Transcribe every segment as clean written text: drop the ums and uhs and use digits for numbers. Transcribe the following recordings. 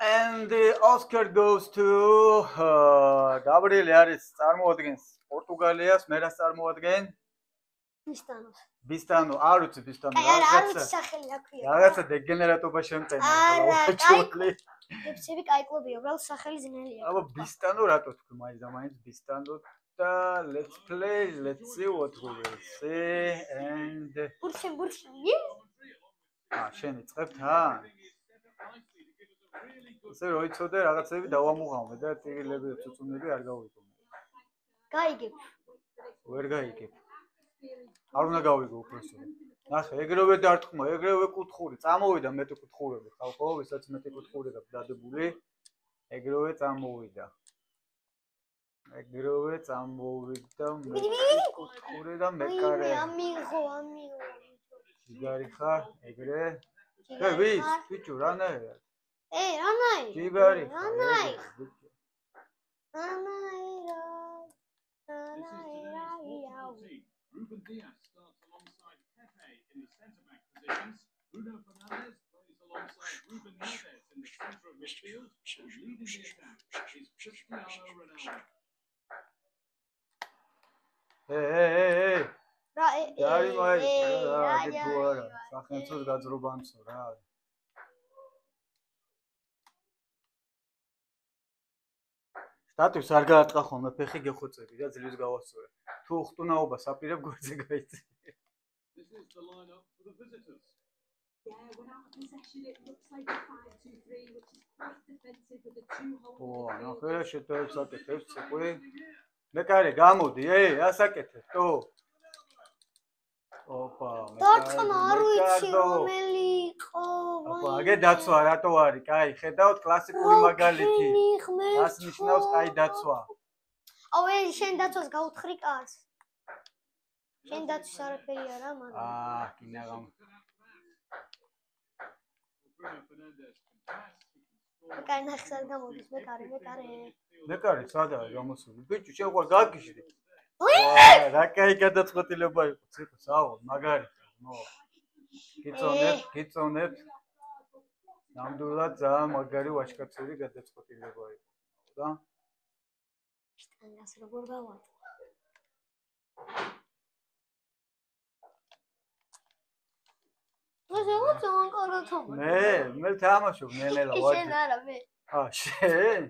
And the Oscar goes to Gabriel არის წარმოადგენს პორტუგალიას, მე რას წარმოადგენ? Bistano, არ ვიცი Bistano. არ ვიცი სახელი რა ქვია. რაღაცა დეგენერატობა შემტენა. ფიფსები კაი კლუბია, უბრალოდ სახელი ძნელია. აბა Bistano რატო თქვი მაინც და მაინც Bistano და let's play, let's see what we will see and ბურჩი. შენ იწყებ თან? ესე რომ იცოდე რაღაცები დავამუღამე და ტირილები და წუწუნები არ გავიგო. გაიგებ. ვერ გაიგებ. არ უნდა გავიგო უბრალოდ. ნახე, ეგრევე დარტყმა, ეგრევე კუთხური, წამოვიდა მეტი კუთხურები, ხალხო, ვისაც მეტი კუთხური აქვს დადებული, ეგრევე წამოვიდა. ეგრევე წამოვიდა მეტი კუთხური და მეკარე. ამიღო. ჯიგარი ხარ, ეგრე? ვის? ბიჭო, რანაირად? რანაირად? ჯიგარი. Ruben Dias starts alongside Pepe in the centre-back positions. Bruno Fernandes plays alongside Ruben Neves in the centre of midfield. Leading the attack is Cristiano Ronaldo. Hey. Jari mai. რა. სახელმწიფოს გაძრობანცო რა. სტატუს არ გაარტყა ხოლმე ფეხი გეხოცები და ძლივს გავასწორე. თუ ხტუნაობა საპირებ გვერდზე გაიწი. This is the lineup for the visitors. Yeah, when out of possession it looks like a 5-2-3 which is quite defensive with the two holding. ნახე რა შეტევებს აკეთებს ციყვი. მეკარე გამოდი, ასაკეთებ, თო. ოპა, დარტყმა არ ვიცი რომელი იყო. ოპა, აგე დაცვა რატო არის? კაი, ხედავთ კლასიკური მაგალითი. რას ნიშნავს კაი დაცვა? აუ შენ დაცვას გაუთხრი კარს. შენ დაცვის არაფერი არა, მაგრამ. კინაღამ. Bruno Fernandes fantastic. კაი ნახე სად გამოდის მეკარე. მეკარე სადაა გამოსული? ბიჭო, შენ უყარ გაგიჟდი. რა კაი გადაწყვეტილება იყო, ციხე, საუბრ, მაგარი. გიწონებ. ნამდვილად ძალიან მაგარი ვაჟკაცური გადაწყვეტილება იყო და შტანგას როგორ გავატო. ძალიან კარგი თამაში. მე თამაშობ ნენელა ვარ. შენ არა მე. შენ?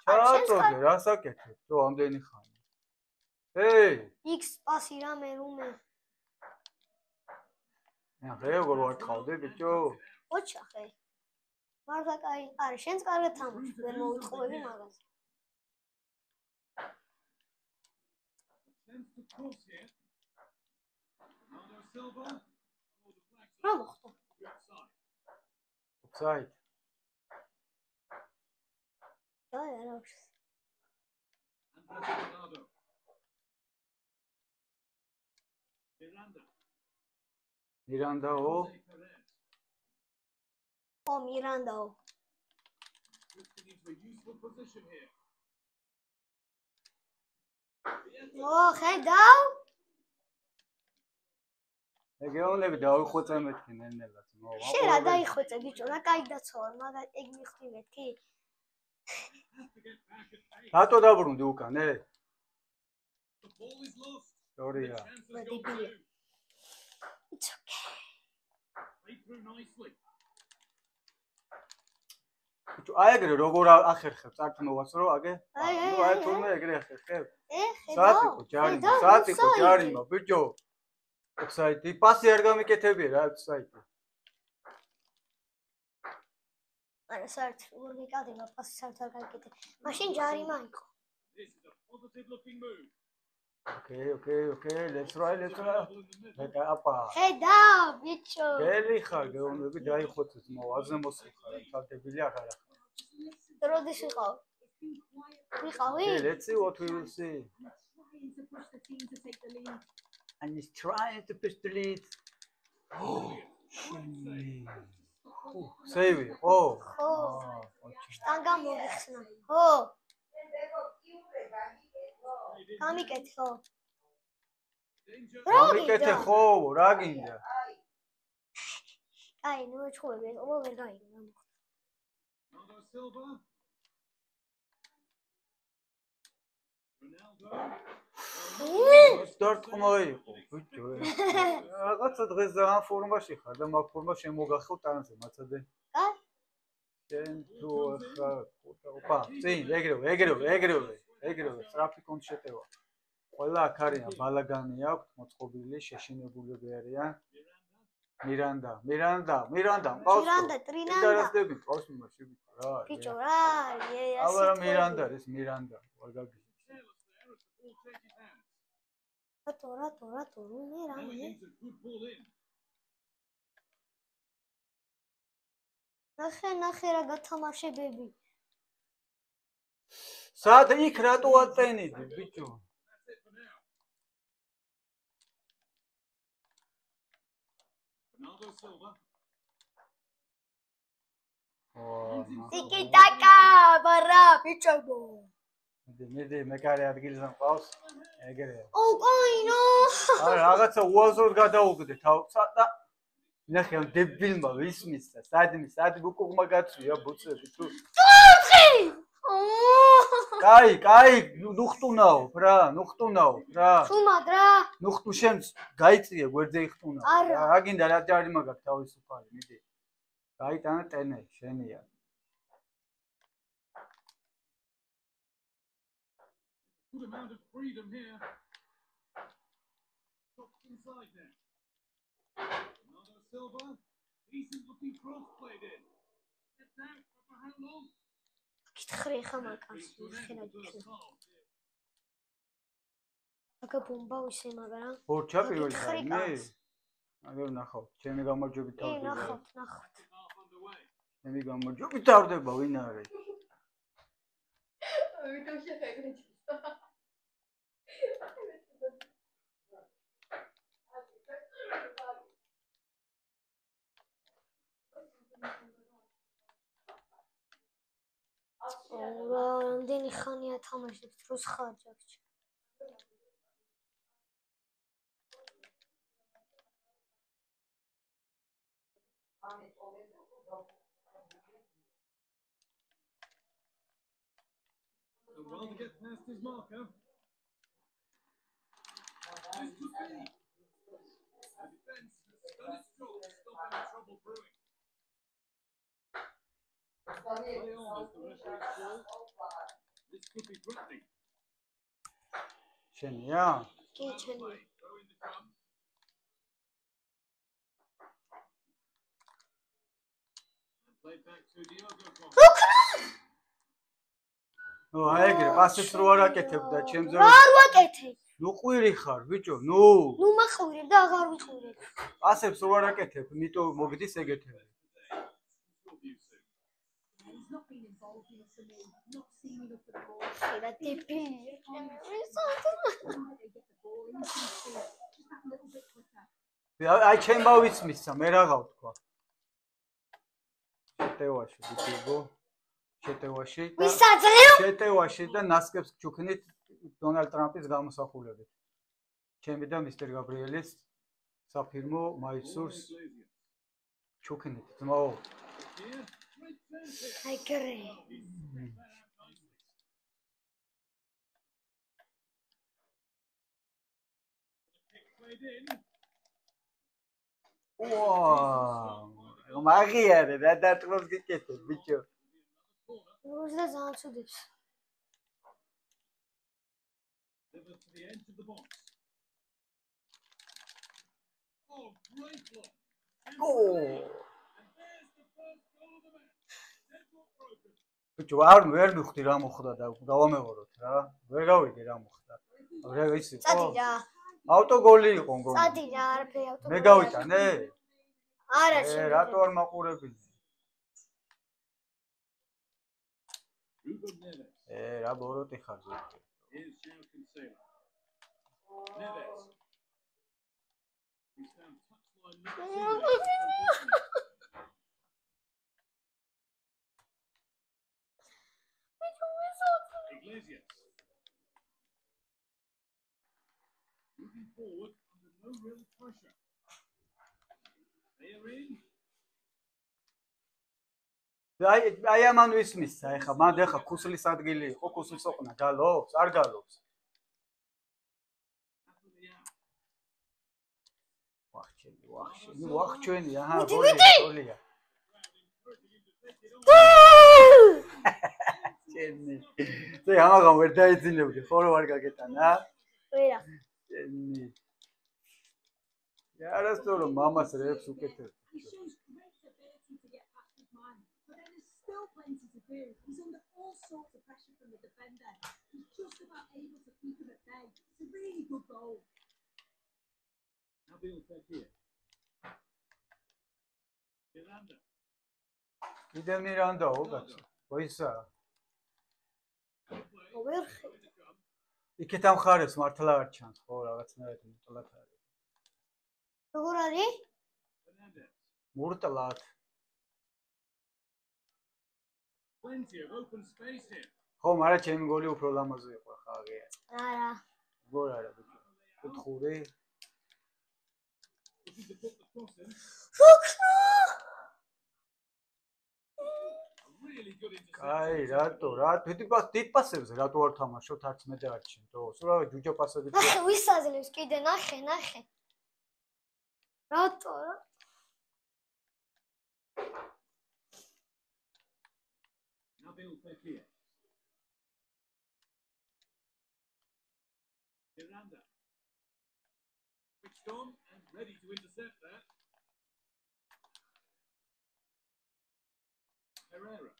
ჩაწოდე, რას აკეთებ? თუ ამდენი ხანი. X პასი რამე რუმე. ნახე, როგორ ვარყავდე, ბიჭო? ოჩახე. მართლა კაი, არა, შენს კარგად თამაშობ, ვერ მოვიტყობები მაგას. რა მოხდა? Offside. არა. Miranda. Miranda. ხედავ? ეგეონები დავიხოცე მეთქი ნენელად. შენ რა დაიხოცე ბიჭო, რა კაი დაცვა, მაგრამ ეგ მიხდი მეთქი. რატო დაბრუნდი უკან, Sorry. It's okay. აი ეგრე როგორ ახერხებს არტმოვას რომ აგე? აი თურმე ეგრე ახერხებ. საათი ჯარიმა, ბიჭო. ოფსაიდი, პასი არ გამიკეთებია რა ოფსაიდი. არა, საერთოდ როგორ მიკადება პასი საერთოდ არ გამიკეთებ. მაშინ ჯარიმა იყო. Okay, let's try. Apa. ხედავ, ბიჭო. გელი ხარ, გეონები დაიხოცეთ, მოაზნე მოსიხარ, თავდებილი აღარა. როდის ვიყავ? ვიყავი? Let's see what we will see. And he's trying to push the lead. Save it. შტანგა მოგიხსნა. ხო. გამიკეთე ხო? გამიკეთე ხო, რა გინდა? აი, ნუ ჩხუბები, ობა ვერ გაიგე რა მოხდა. Silva. Ronaldo. დარტყმა იყო ბიჭო რაღაცა დღეს ამ ფორმაში ხარ და მაგ ფორმა შემოგახო ტანზე მაცადე კაი შენ თუ ხარ ოპა წინ ეგრევე სტრაფი კონტ შეტევა ყველა აქ არიან ბალაგანი აქვს მოწყობილი შეშინებულები არიან მირანდა მყავს ტრინანდა მყავს იმაში ბიჭო რა აბა მირანდა ეს მირანდა ვარ გაგი რატო მე რა ნახე რა გათამაშებები სად იქ რატო აწენიდი ბიჭო Ronaldo Silva. ტიკი ტაკა ბარა ბიჭო მედი მეკარე ადგილზე მყავს ეგრეა კოინო არა რაღაცა უაზროდ გადაუგდე თავს და ნახე ამ დებილმა ვისმის და სადი გუკუღმა გაწვია ბუცები თუ კაი ნუხტუნაო რა შუმად რა ნუხტუ შემს გაიწია გვერდზე იხტუნაო რა გინდა რა ჯარი მაგაქვს თავისუფალი მიდი გაიტანა ტენე შენია Good amount of freedom here. Drops inside there. Ronaldo Silva. Decent looking cross played in. Gets out for how long? კითხრი ხა მაგას აკა ბომბა უსე მაგრამ ორჩა პირველი ხარ აგერ ნახავ ჩემი გამარჯვებით თავდება ნახავთ ჩემი გამარჯვებით თავდება ვინ არის ამიტომ შეხედეთ რამდენი ხანია თამაშობს დროს ხარჯავს Well to get past his marker. This could be. The defense has done its job to stop any trouble brewing. Play on as the referee calls. This could be threatening. შენია კი ჩემი Throw in the drum. And play back to Diogo Costa. ნუ აიგრე პასებს რო არ აკეთებ და ჩემზე არ ვაკეთებ ნუ ყვირი ხარ ბიჭო ნუ მაყურებ და აღარ ვიყურებ პასებს რო არ აკეთებ მიტო მოგდის ეგეთები He's not been involved enough for me, not seen enough of the ball. ხერა ტიპი They get the ball in, just that little bit quicker. აი ჩემ მოვიცმისა მე რა გავთქვა შეტევაში და ნასკებს ჩუქნით დონალდ ტრამპის გამოსახულებით ჩემი და მისტერ გაბრიელის საფირმო მაისურს ჩუქნით ძმაო აი გრე ვაუ მაგიარე რა დარტყმობს გიკეთებ ბიჭო როზა ძალიან ცუდებს Liver to the edge of the box. Oh, great block. Oh. And there's the first goal of the match. Deadlock broken. ბიჭო ვერ მივხვდი რა მოხდა და დავამეოროთ რა ვერ გავიგე რა მოხდა რა ისი წადი რა ავტოგოლი იყო მგონი წადი რა არაფერი ავტოგოლი მე გავიტანე არა რატო არ მაყურებინე Ruben Neves. რა ბოროტი ხარ ზოგადად Here's João Cancelo. Neves. He's found touchline number 2. Iglesias. Moving forward under no real pressure. They are in. აი ამან ვისმის ეხა მანდ ეხა ქუსლის ადგილი იყო ქუსლის ოყნა გალობს არ გალობს ვახჩენი აჰა გოლია ჩენი ზე ამაღამ ვერ დაიძინებდი ხო რომ არ გაგეტანა ვერა ჩენი არასდროს რომ მამას რეებს უკეთებს Still plenty to do. He's under all sorts of pressure from the defender. He's just about able to keep him at bay. It's a really good goal. Nabil Fekir. Miranda. კიდევ მირანდაო კაცო ვაისა ვერ იქეთ ამ ხარეს მართლა არ ჩანს ხო რაღაცნაირად მურტლად არის როგორ არის მურტლად Plenty of open space here. ხო მაგრამ ჩემი გოლი უფრო ლამაზი იყო ხა აღია არა როგორ არა ბიჭო კუთხური Looking to put the cross in. Really good interception. აი რატო დიდ პასებზე რატო არ თამაშობთ არც მე და არც შენ თო სულ რა ჯუჯა პასები ნახე ვისაძლევს კიდე ნახე რატო Nabil Fekir. Miranda. Switched on and ready to intercept that. Herrera.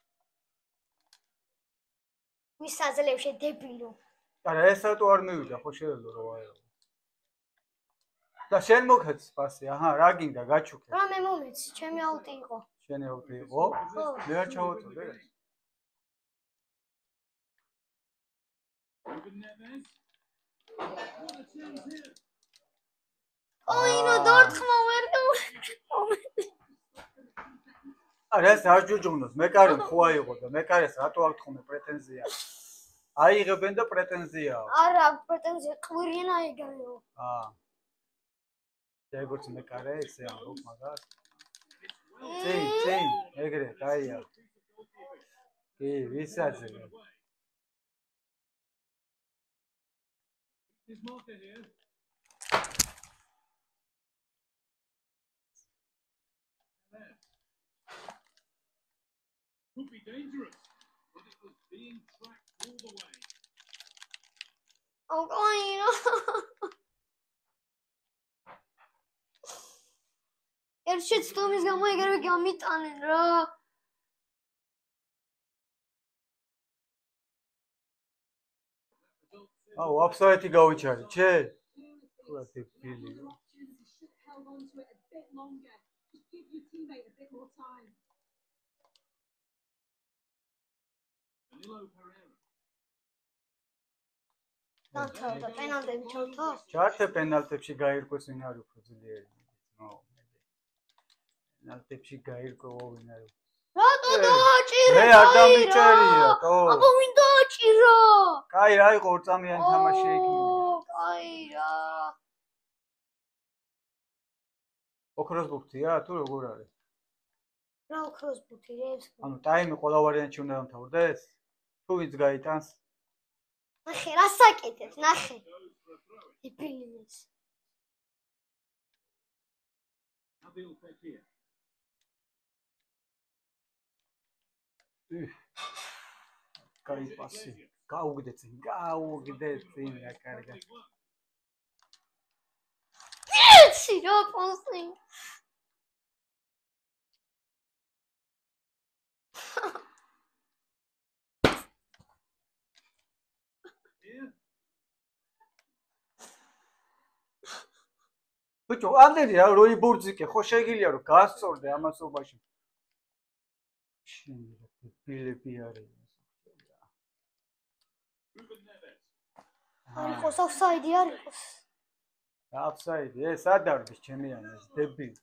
ვისაძლევს დებილო არა ეს რატო არ მივიდა ხო შეიძლება რომ აერო და შენ მოგეც პასი აჰა რა გინდა გაჩუქე რა მე მომეც ჩემი აუტი იყო შენი აუტი იყო ხო მე არ ჩავაწოდე Ruben Neves. What a chance here. ოინო დორტყმა ვერ არა ეს არ ჯუჯუნოს მეკარე ხო აიღო და მეკარეს რატო არ თქომე პრეტენზია აიღებენ და პრეტენზიაო არა პრეტენზია ყვირიან აიგეო როგორც მეკარე ესე ამბობ მაგას წინ ეგრე დაია კი ვისაძე His marker here. Could be dangerous, but it was being tracked all the way. ოინო ერჩეთ თომის გამო ეგრევე გამიტანენ რა აუ აფსაიდი გავიჩარი ჩე რა ტიპილი Held on to it a bit longer. Just give your teammate a bit more time. Danilo Pereira. და პენალტები ჩავთო ჩართე პენალტებში გაირკვეს ვინ არის უფრო ძლიერი პენალტებში გაირკვეო ვინ არის რატო დააჭირე მე არ დამიჭერია თო აბა ვინ დააჭირა კაი რა იყო ორწამიანი თამაში იქნება კაი რა ოქროს ბუქთია თუ როგორ არის რა ოქროს ბუთი რებს ანუ ტაიმი ყველა ვარიანტში უნდა დამთავრდეს თუ ვინც გაიტანს ნახე რა საკეთებს ნახე იბილინეს Nabil Fekir. კაი პასი გაუგდე წინ რა კარგა იცი რა პოსი Here. ბიჭო ამდენი რა როი ბურძიკე ხო შეგიძლია რომ გასწორდე ამასობაში შენ ფილიპი არის Ruben Neves. არ იყოს ოფსაიდი არ იყოს აფსაიდი ეს ადარბის ჩემიანი ეს დებილი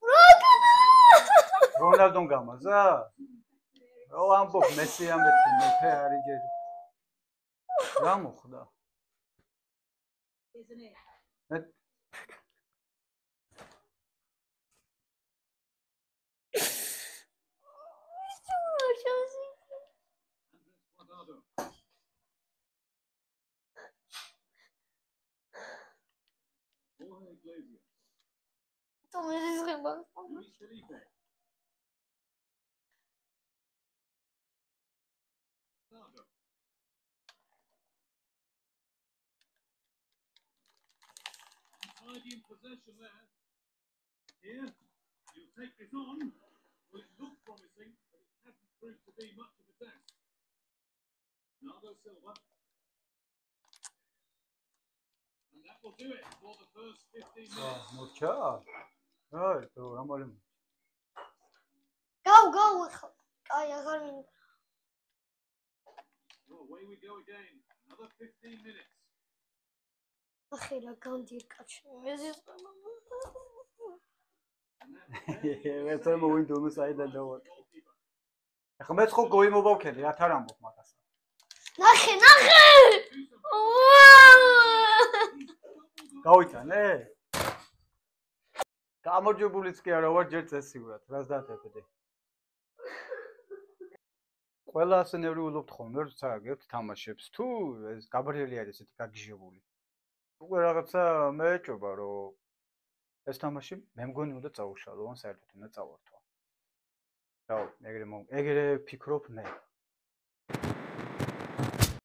რონალდომ გამაზა რო ამბობ მესი ამეთი მეფე არის ჯერ რა მოხდა Isn't it? შენ Iglesias. თუმის ხება. Luis Felipe. Nardo. Tidy in possession there. Here, you'll take this on. Well, it looked promising, but it hasn't proved to be much of a test. Nardo Silva. And that will do it for the first 15 minutes. მოჩა? აი, თუ რამალი. გაუ ხა. აი, აღარ მინდა. Well, away we go again. Another 15 minutes. ახი რა განდիր კაცი. მეზის მეც მოვინდომს აიდან დავარ. ახლა მეც ხო გოი მოვავქედი, რა თან ამბობ მაგას. ნახე! გავიტანე? გამარჯვებულიც კი არა ვარ, ჯერ წესიურად, რას დათებდი. ყველა ასენებრივ ხოლმე, როცა გებთ თამაშებს, თუ ეს გაბრიელი არის ესეთი გაგიჟებული. უკვე რაღაცა მეეჭობა, რომ ეს თამაში მე მგონი უნდა წაუშალო, ან საერთოდ უნდა წავართვა. და ეგრე ფიქრობ მე.